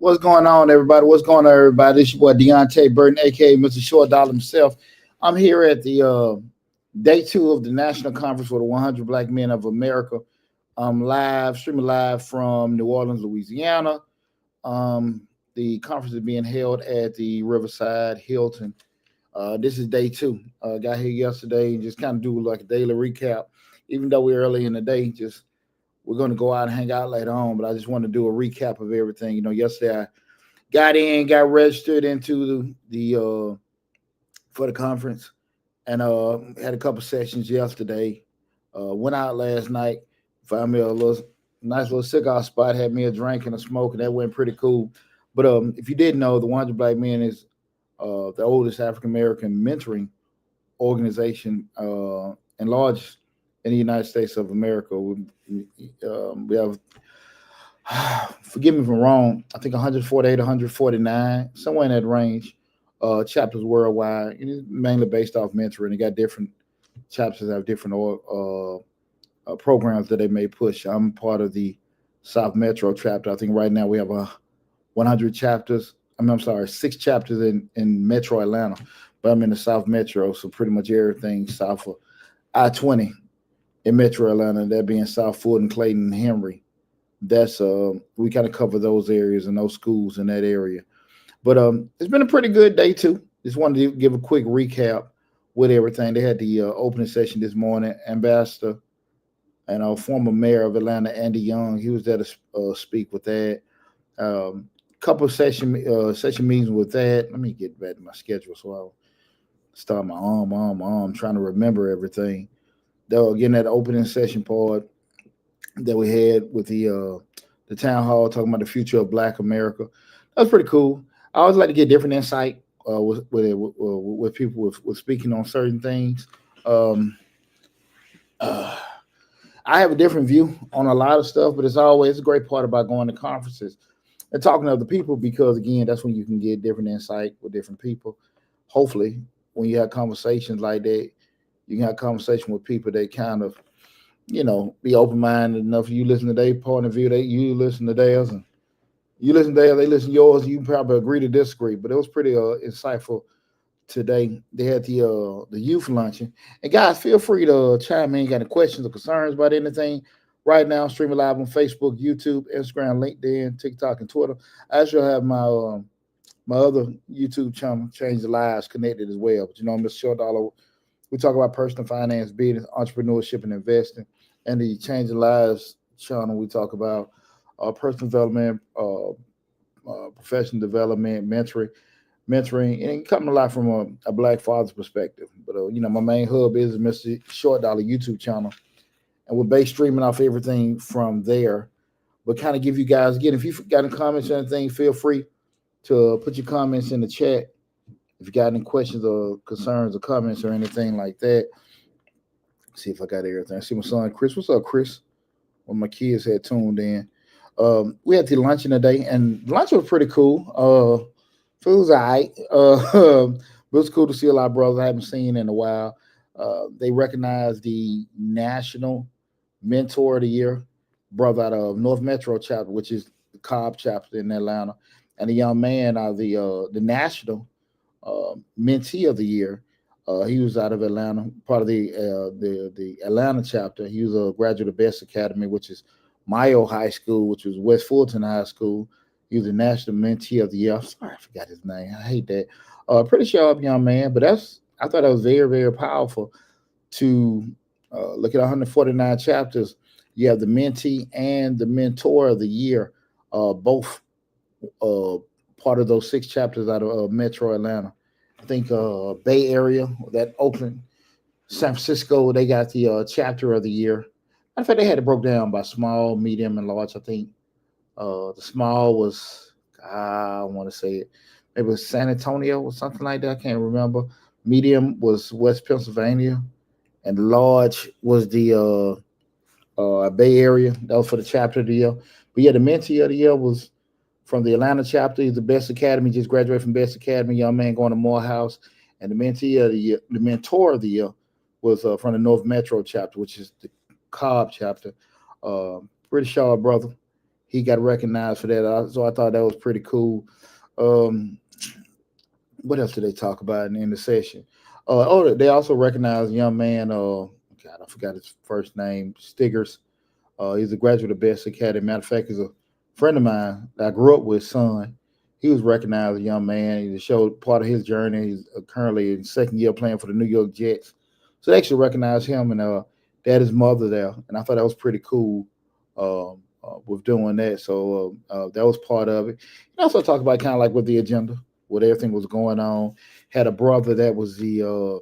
What's going on, everybody? What's going on, everybody? It's your boy Deonte Burden, aka Mr. Short Dollar himself. I'm here at the day two of the National Conference for the 100 Black Men of America. I'm streaming live from New Orleans, Louisiana. The conference is being held at the Riverside Hilton. This is day two. Got here yesterday and just kind of do like a daily recap. Even though we're early in the day, we're going to go out and hang out later on, but I just want to do a recap of everything. Yesterday I got registered into the for the conference, and had a couple sessions yesterday. Went out last night, found me a nice little cigar spot, had me a drink and a smoke, and that went pretty cool. But if you didn't know, the 100 Black Men is the oldest African American mentoring organization and largest in the United States of America. We have, forgive me if I'm wrong, I think 148, 149, somewhere in that range, chapters worldwide. And it's mainly based off mentoring. They got different chapters that have different programs that they may push. I'm part of the South Metro chapter. I think right now we have 100 chapters. I'm sorry, 6 chapters in Metro Atlanta, but I'm in the South Metro, so pretty much everything south of I-20 in Metro Atlanta, that being South Fulton, Clayton, and Henry. That's we kind of cover those areas and those schools in that area. But it's been a pretty good day too. Just wanted to give a quick recap with everything. They had the opening session this morning. Ambassador and former mayor of Atlanta, Andy Young, he was there to speak with that. Couple of session meetings with that. Let me get back to my schedule so I'll start my arm, trying to remember everything. Again, that opening session part that we had with the town hall talking about the future of Black America. That was pretty cool. I always like to get different insight with people with speaking on certain things. I have a different view on a lot of stuff, but it's always a great part about going to conferences and talking to other people, because again, that's when you can get different insight with different people. Hopefully, when you have conversations like that, you can have conversation with people that kind of, be open-minded enough. You listen to their point of view, you listen to theirs, and you listen to theirs, they listen to yours. You can probably agree to disagree, but it was pretty insightful today. They had the youth luncheon. And guys, feel free to chime in. Got any questions or concerns about anything? Right now, streaming live on Facebook, YouTube, Instagram, LinkedIn, TikTok, and Twitter. I shall have my my other YouTube channel, Change the Lives, connected as well. But Mr. Short Dollar, we talk about personal finance, business, entrepreneurship, and investing. And the Change the Lives channel, we talk about personal development, professional development, mentoring, and coming a lot from a Black father's perspective. But my main hub is Mr. Short Dollar YouTube channel, and we're based streaming off everything from there. But kind of give you guys, again, if you've got any comments or anything, feel free to put your comments in the chat. If you got any questions or concerns or comments or anything like that. See if I got everything. I see my son Chris. What's up, Chris? Well, my kids had tuned in. We had the luncheon today, and lunch was pretty cool. Food was all right. But it was cool to see a lot of brothers I haven't seen in a while. They recognized the National Mentor of the Year brother out of North Metro chapter, which is the Cobb chapter in Atlanta, and a young man out of the National Mentee of the Year. He was out of Atlanta, part of the Atlanta chapter. He was a graduate of Best Academy, which is Mayo High School, which was West Fulton High School. He was the National Mentee of the Year. I'm sorry, I forgot his name. I hate that. Pretty sharp young man, but I thought that was very, very powerful to look at 149 chapters. You have the mentee and the mentor of the year, both part of those 6 chapters out of Metro Atlanta. I think Bay Area, that Oakland, San Francisco, they got the chapter of the year. In fact, they had it broke down by small, medium, and large. I think the small was, I want to say it, maybe it was San Antonio or something like that. I can't remember. Medium was West Pennsylvania, and large was the Bay Area. That was for the chapter of the year. But yeah, the mentee of the year was from the Atlanta chapter. He's the best academy, just graduated from best academy. Young man going to Morehouse. And the mentee of the year, the mentor of the year, was from the North Metro chapter, which is the Cobb chapter. Pretty sharp brother. He got recognized for that. So I thought that was pretty cool. Um, what else did they talk about in the session? They also recognized a young man. God, I forgot his first name. Stiggers. He's a graduate of Best Academy. Matter of fact, he's a friend of mine that I grew up with. Son, he was recognized as a young man. He showed part of his journey. He's currently in second year playing for the New York Jets. So they actually recognized him and dad his mother there, and I thought that was pretty cool. With doing that, so that was part of it. And also talk about kind of like with the agenda, what everything was going on. Had a brother that was the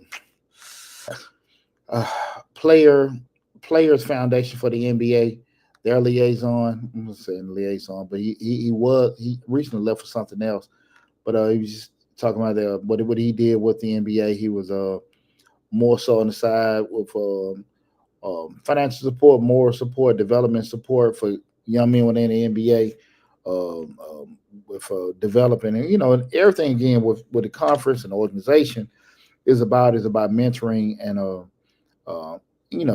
player Players Foundation for the NBA, their liaison. I'm not saying liaison, but he recently left for something else. But he was just talking about what he did with the NBA. He was more so on the side with financial support, moral support, development support for young men within the NBA. With developing and everything again with the conference and the organization is about mentoring and uh,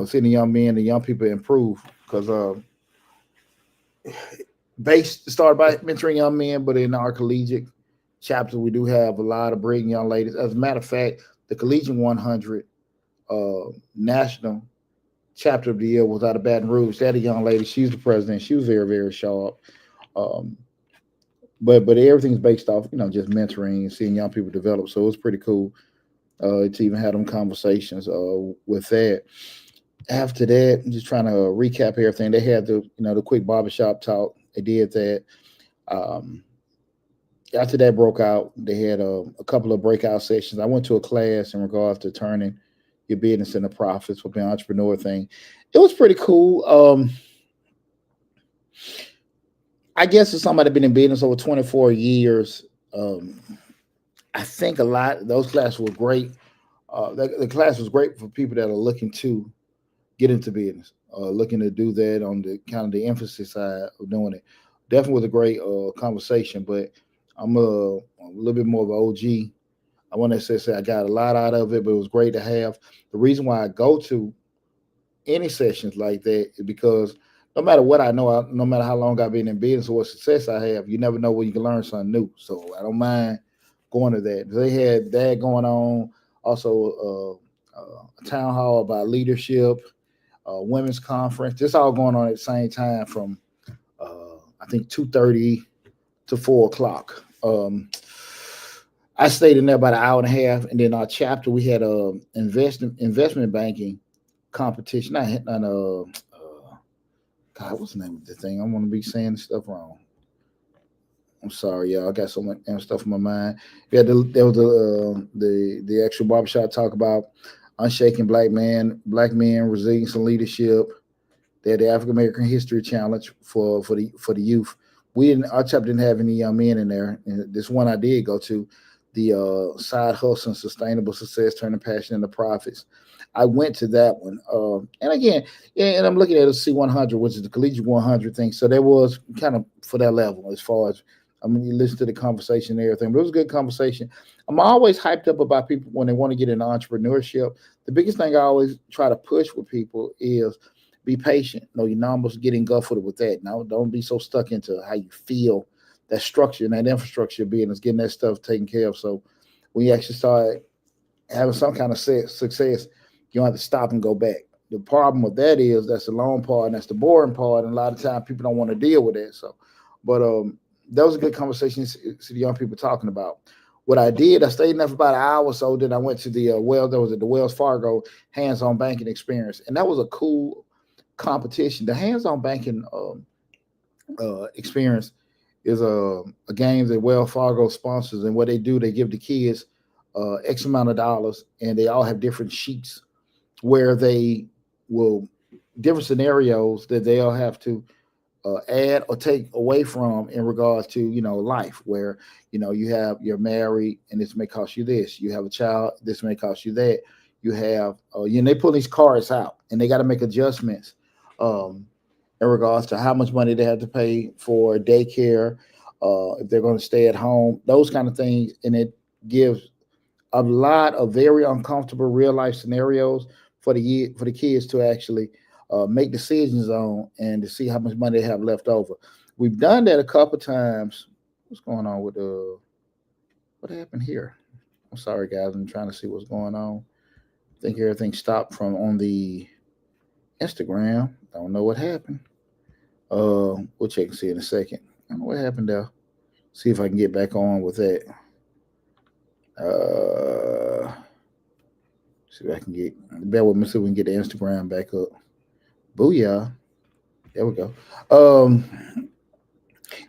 seeing the young men, the young people improve because base started by mentoring young men, but in our collegiate chapter we do have a lot of brilliant young ladies. As a matter of fact, the Collegiate 100 national chapter of the year was out of Baton Rouge. That a young lady, she's the president. She was very very sharp. Um, but everything's based off just mentoring and seeing young people develop. So it's pretty cool to even have them conversations with that. After that, I'm just trying to recap everything. They had the quick barbershop talk. They did that. Um, After that broke out, they had a couple of breakout sessions. I went to a class in regards to turning your business into profits with the entrepreneur thing. It was pretty cool. I guess as somebody been in business over 24 years, um, I think a lot those classes were great. The class was great for people that are looking to get into business, looking to do that on the kind of the emphasis side of doing it. Definitely was a great conversation, but I'm a little bit more of an OG. I want to say I got a lot out of it, but it was great to have. The reason why I go to any sessions like that is because no matter what I know, no matter how long I've been in business or what success I have, you never know where you can learn something new. So I don't mind going to that. They had that going on. Also, a town hall about leadership, women's conference. This all going on at the same time from I think 2:30 to 4 o'clock. I stayed in there about an hour and a half, and then our chapter we had a investment banking competition. God, what's the name of the thing? I want to be saying stuff wrong. I'm sorry, y'all. I got so much stuff in my mind. Yeah, there was the actual barbershop talk about unshaken black men, resilience and leadership. They had the African American History Challenge for the youth. Our chapter didn't have any young men in there. And this one I did go to, the side hustle and sustainable success, turning passion into profits. I went to that one, and again, yeah, and I'm looking at a C100, which is the Collegiate 100 thing. So there was kind of for that level as far as you listen to the conversation and everything, but it was a good conversation. I'm always hyped up about people when they want to get into entrepreneurship. The biggest thing I always try to push with people is be patient. Know your numbers, get engulfed with that. Now, don't be so stuck into how you feel, that structure and that infrastructure being is getting that stuff taken care of. So when you actually start having some kind of success, you don't have to stop and go back. The problem with that is that's the long part and that's the boring part. And a lot of times people don't want to deal with that. So, but that was a good conversation to the young people talking about. What I did, I stayed in there for about an hour or so. Then I went to the there was at the Wells Fargo hands-on banking experience, and that was a cool competition. The hands-on banking experience is a game that Wells Fargo sponsors, and what they do, they give the kids X amount of dollars, and they all have different sheets where they will different scenarios that they'll have to add or take away from in regards to life, where you're married and this may cost you this, you have a child, this may cost you that, you have they pull these cards out and they got to make adjustments um, in regards to how much money they have to pay for daycare, if they're going to stay at home, those kind of things, and it gives a lot of very uncomfortable real life scenarios for the kids to actually make decisions on and to see how much money they have left over. We've done that a couple times. What's going on with what happened here? I'm sorry, guys. I'm trying to see what's going on. I think everything stopped from on the Instagram. Don't know what happened. We'll check and see in a second. I don't know what happened there. See if I can get back on with that. See if I can get. Bear with me. See if we can get the Instagram back up. Booyah! There we go. And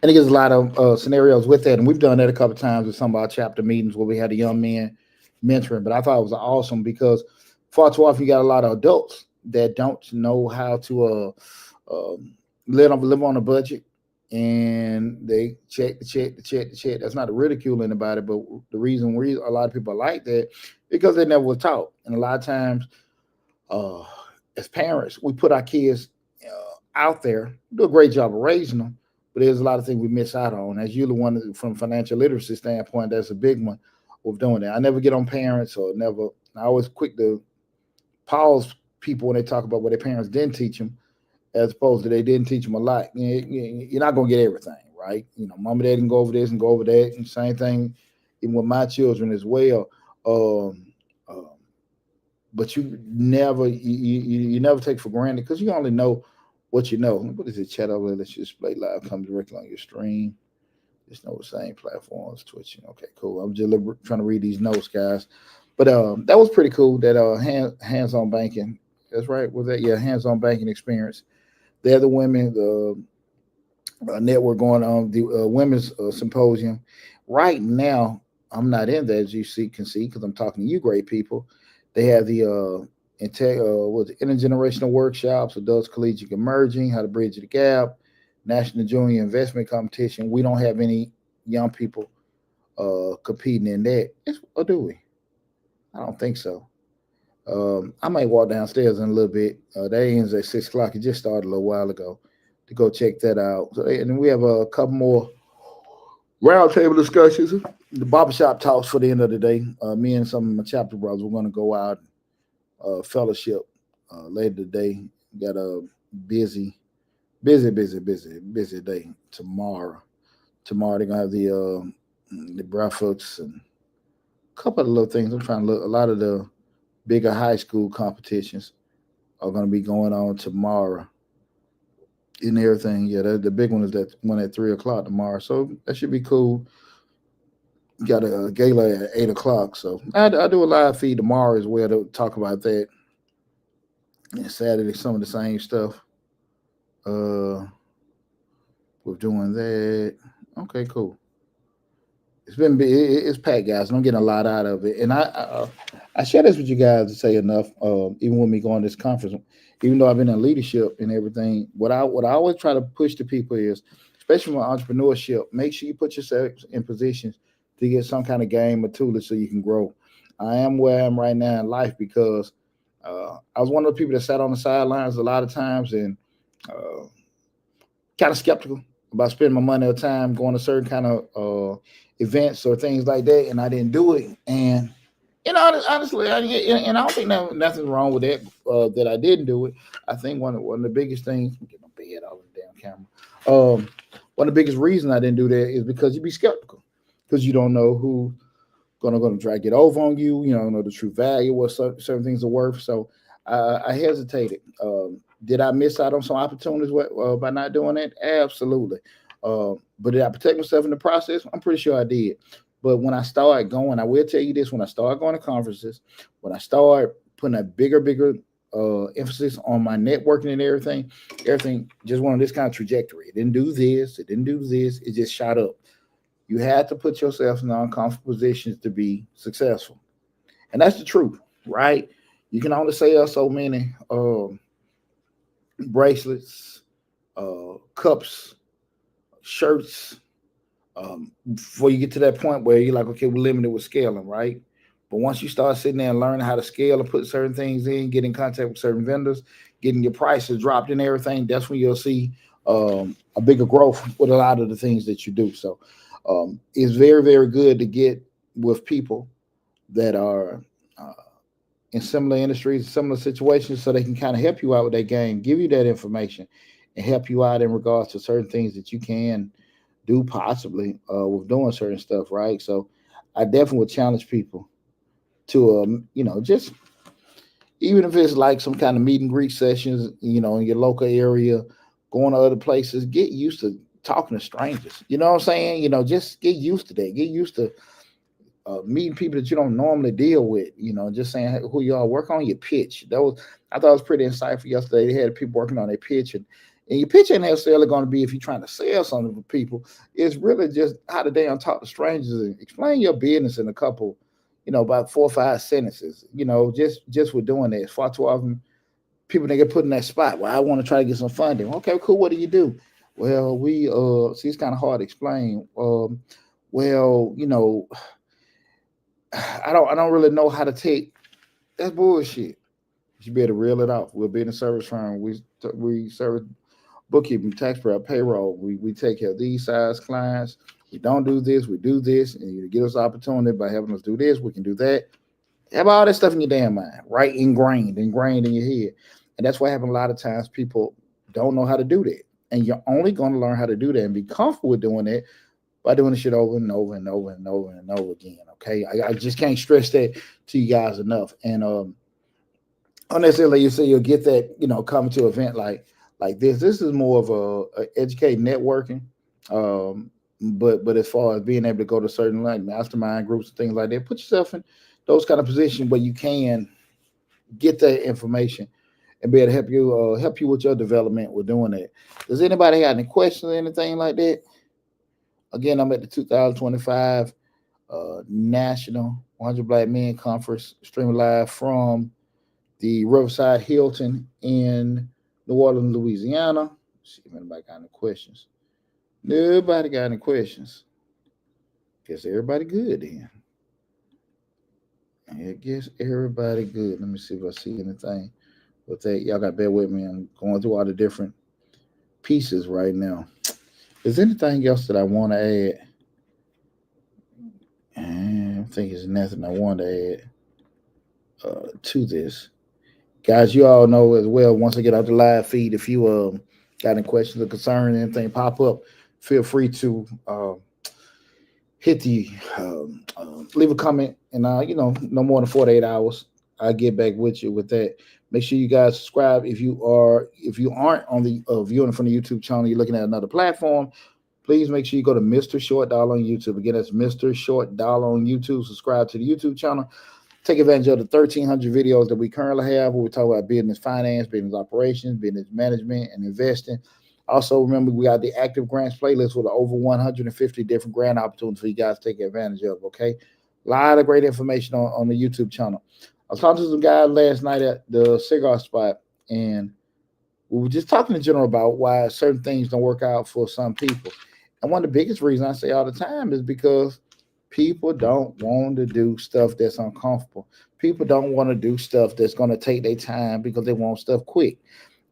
it gives a lot of scenarios with that, and we've done that a couple of times with some of our chapter meetings where we had a young man mentoring. But I thought it was awesome because far too often you got a lot of adults that don't know how to live on a budget, and they check the check. That's not to ridicule anybody, but the reason a lot of people are like that because they never were taught, and a lot of times, as parents, we put our kids out there, do a great job of raising them, but there's a lot of things we miss out on. As you're the one from financial literacy standpoint, that's a big one of doing that. I never get on parents or never. I always quick to pause people when they talk about what their parents didn't teach them, as opposed to they didn't teach them a lot. You're not going to get everything, right? Mom and dad can go over this and go over that. And same thing even with my children as well. But you never take for granted because you only know what you know. What is it? Chat over there? Let's just play live. Comes directly on your stream. Just know the same platforms, Twitch. Okay, cool. I'm just trying to read these notes, guys. But that was pretty cool. That hands-on banking. That's right. Was that hands-on banking experience? They're the women, the network going on, the women's symposium. Right now, I'm not in there, as you can see, because I'm talking to you great people. They have the intergenerational workshops, adults, collegiate emerging, how to bridge the gap, national junior investment competition. We don't have any young people competing in that. Or do we? I don't think so. I might walk downstairs in a little bit. That ends at 6 o'clock. It just started a little while ago to go check that out. So, and then we have a couple more roundtable discussions. The barbershop talks for the end of the day. Me and some of my chapter brothers, we're going to go out fellowship later today. Got a busy day tomorrow. Tomorrow they're going to have the breakfasts and a couple of little things. I'm trying to look. A lot of the bigger high school competitions are going to be going on tomorrow and everything. Yeah, the big one is that one at 3 o'clock tomorrow. So that should be cool. Got a gala at 8 o'clock. So I do a live feed tomorrow as well to talk about that. And Saturday, some of the same stuff. We're doing that. Okay, cool. It's packed, guys. And I'm getting a lot out of it. And I share this with you guys to say enough. Even when we go on this conference, even though I've been in leadership and everything, what I always try to push to people is, especially with entrepreneurship, make sure you put yourself in positions to get some kind of game or tool so you can grow. I am where I am right now in life because I was one of the people that sat on the sidelines a lot of times and kind of skeptical about spending my money or time going to certain kind of events or things like that, and I didn't do it. And honestly, I don't think nothing wrong with that. That I didn't do it. I think one of the biggest things. Get my bed out of the damn camera. One of the biggest reasons I didn't do that is because you be skeptical because you don't know who going to drag it over on you. You don't know the true value, what certain things are worth. So I hesitated. Did I miss out on some opportunities by not doing that? Absolutely. But did I protect myself in the process? I'm pretty sure I did. But when I started going, I will tell you this, when I started going to conferences, when I started putting a bigger emphasis on my networking and everything just went on this kind of trajectory. It didn't do this. It just shot up. You have to put yourself in uncomfortable positions to be successful. And that's the truth, right? You can only sell so many bracelets, cups, shirts, before you get to that point where you're like, okay, we're limited with scaling, right? But once you start sitting there and learning how to scale and put certain things in, get in contact with certain vendors, getting your prices dropped and everything, that's when you'll see a bigger growth with a lot of the things that you do. So it's very, very good to get with people that are in similar industries, similar situations, so they can kind of help you out with that game, give you that information, and help you out in regards to certain things that you can do possibly with doing certain stuff, right? So I definitely would challenge people to, just even if it's like some kind of meet and greet sessions, in your local area, going to other places, get used to talking to strangers. You know what I'm saying? Just get used to that. Get used to meeting people that you don't normally deal with. Just saying who you are. Work on your pitch. I thought it was pretty insightful yesterday. They had people working on their pitch, and your pitch ain't necessarily going to be if you're trying to sell something for people. It's really just how to damn talk to strangers and explain your business in a couple, about 4 or 5 sentences. Just with doing that. It's far too often people that get put in that spot. Well, I want to try to get some funding. Okay, cool. What do you do? Well, we see, it's kind of hard to explain. Well, I don't really know how to take. That's bullshit. You better reel it off. We're being a service firm. We service bookkeeping, tax prep, payroll. We take care of these size clients. We don't do this. We do this, and you give us opportunity by having us do this. We can do that. Have all that stuff in your damn mind, right? Ingrained in your head, and that's what happens a lot of times. People don't know how to do that, and you're only going to learn how to do that and be comfortable with doing it by doing the shit over and over and over and over and over again. Okay, I just can't stress that to you guys enough. And unnecessarily, you say you'll get that, coming to an event like this. This is more of a educate networking. But as far as being able to go to certain like mastermind groups and things like that, put yourself in those kind of positions where you can get that information and be able to help you with your development with doing that. Does anybody have any questions or anything like that? Again, I'm at the 2025 National 100 Black Men Conference, streaming live from the Riverside Hilton in New Orleans, Louisiana. Let's see if anybody got any questions. Nobody got any questions. Guess everybody good then. I guess everybody good. Let me see if I see anything with that. Y'all got to bear with me. I'm going through all the different pieces right now. Is there anything else that I want to add? I think there's nothing I want to add to this. Guys, you all know as well, once I get out the live feed, if you got any questions or concerns, anything pop up, feel free to hit the leave a comment, and no more than 48 hours, I'll get back with you with that. Make sure you guys subscribe if you aren't on the viewing from the YouTube channel, you're looking at another platform. Please make sure you go to Mr. Short Dollar on YouTube. Again, that's Mr. Short Dollar on YouTube. Subscribe to the YouTube channel. Take advantage of the 1,300 videos that we currently have where we talk about business finance, business operations, business management, and investing. Also, remember, we got the active grants playlist with over 150 different grant opportunities for you guys to take advantage of, okay? A lot of great information on the YouTube channel. I was talking to some guys last night at the cigar spot, and we were just talking in general about why certain things don't work out for some people. And one of the biggest reasons I say all the time is because people don't want to do stuff that's uncomfortable. People don't want to do stuff that's going to take their time because they want stuff quick.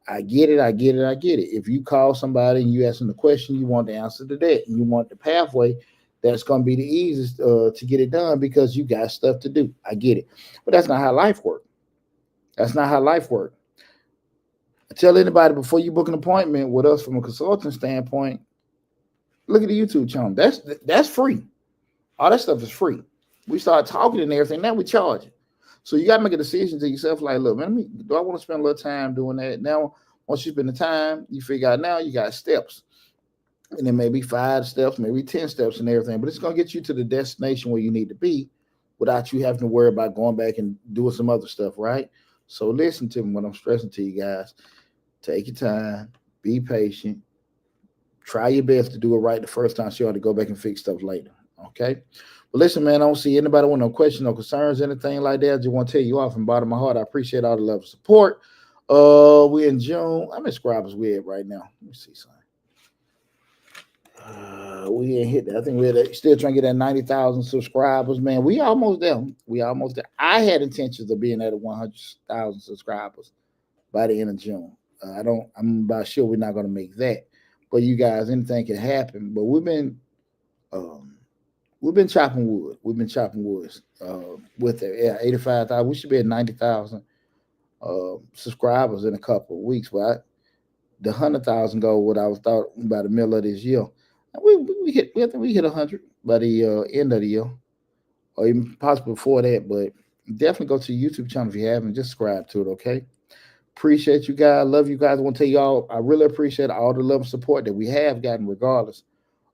I get it. If you call somebody and you ask them the question, you want the answer to that, and you want the pathway that's going to be the easiest to get it done because you got stuff to do. I get it. But that's not how life works. I tell anybody before you book an appointment with us from a consultant standpoint, look at the YouTube channel. That's free. All that stuff is free. We start talking and everything. Now we charge it. So you got to make a decision to yourself like, look, man, do I want to spend a little time doing that? Now, once you spend the time, you figure out now you got steps. And then maybe 5 steps, maybe 10 steps and everything. But it's going to get you to the destination where you need to be without you having to worry about going back and doing some other stuff, right? So listen to me when I'm stressing to you guys. Take your time. Be patient. try your best to do it right the first time, so you ought to go back and fix stuff later. Okay. But listen, man, I don't see anybody with no question, no concerns, anything like that. I just want to tell you off from the bottom of my heart, I appreciate all the love and support. We're in June. How many subscribers we at right now? Let me see something. We ain't hit that. I think we're still trying to get that 90,000 subscribers, man. We almost there. I had intentions of being at 100,000 subscribers by the end of June. I'm about sure we're not going to make that. But you guys, anything can happen. But we've been chopping wood. We've been chopping woods with it. Yeah, 85,000. We should be at 90,000 subscribers in a couple of weeks. But the 100,000 goal, what I was thought by the middle of this year. I think we hit 100 by the end of the year, or even possibly before that. But definitely go to the YouTube channel if you haven't. Just subscribe to it, okay? Appreciate you guys. Love you guys. I want to tell y'all, I really appreciate all the love and support that we have gotten, regardless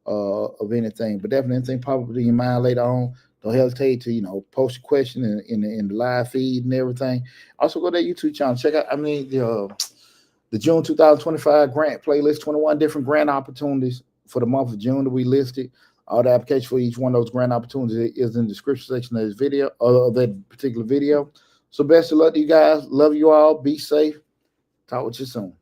of anything. But definitely anything pop up in your mind later on, don't hesitate to post a question in the live feed and everything. Also go to that YouTube channel. Check out. The June 2025 grant playlist. 21 different grant opportunities for the month of June that we listed. All the application for each one of those grant opportunities is in the description section of this video, of that particular video. So best of luck to you guys. Love you all. Be safe. Talk with you soon.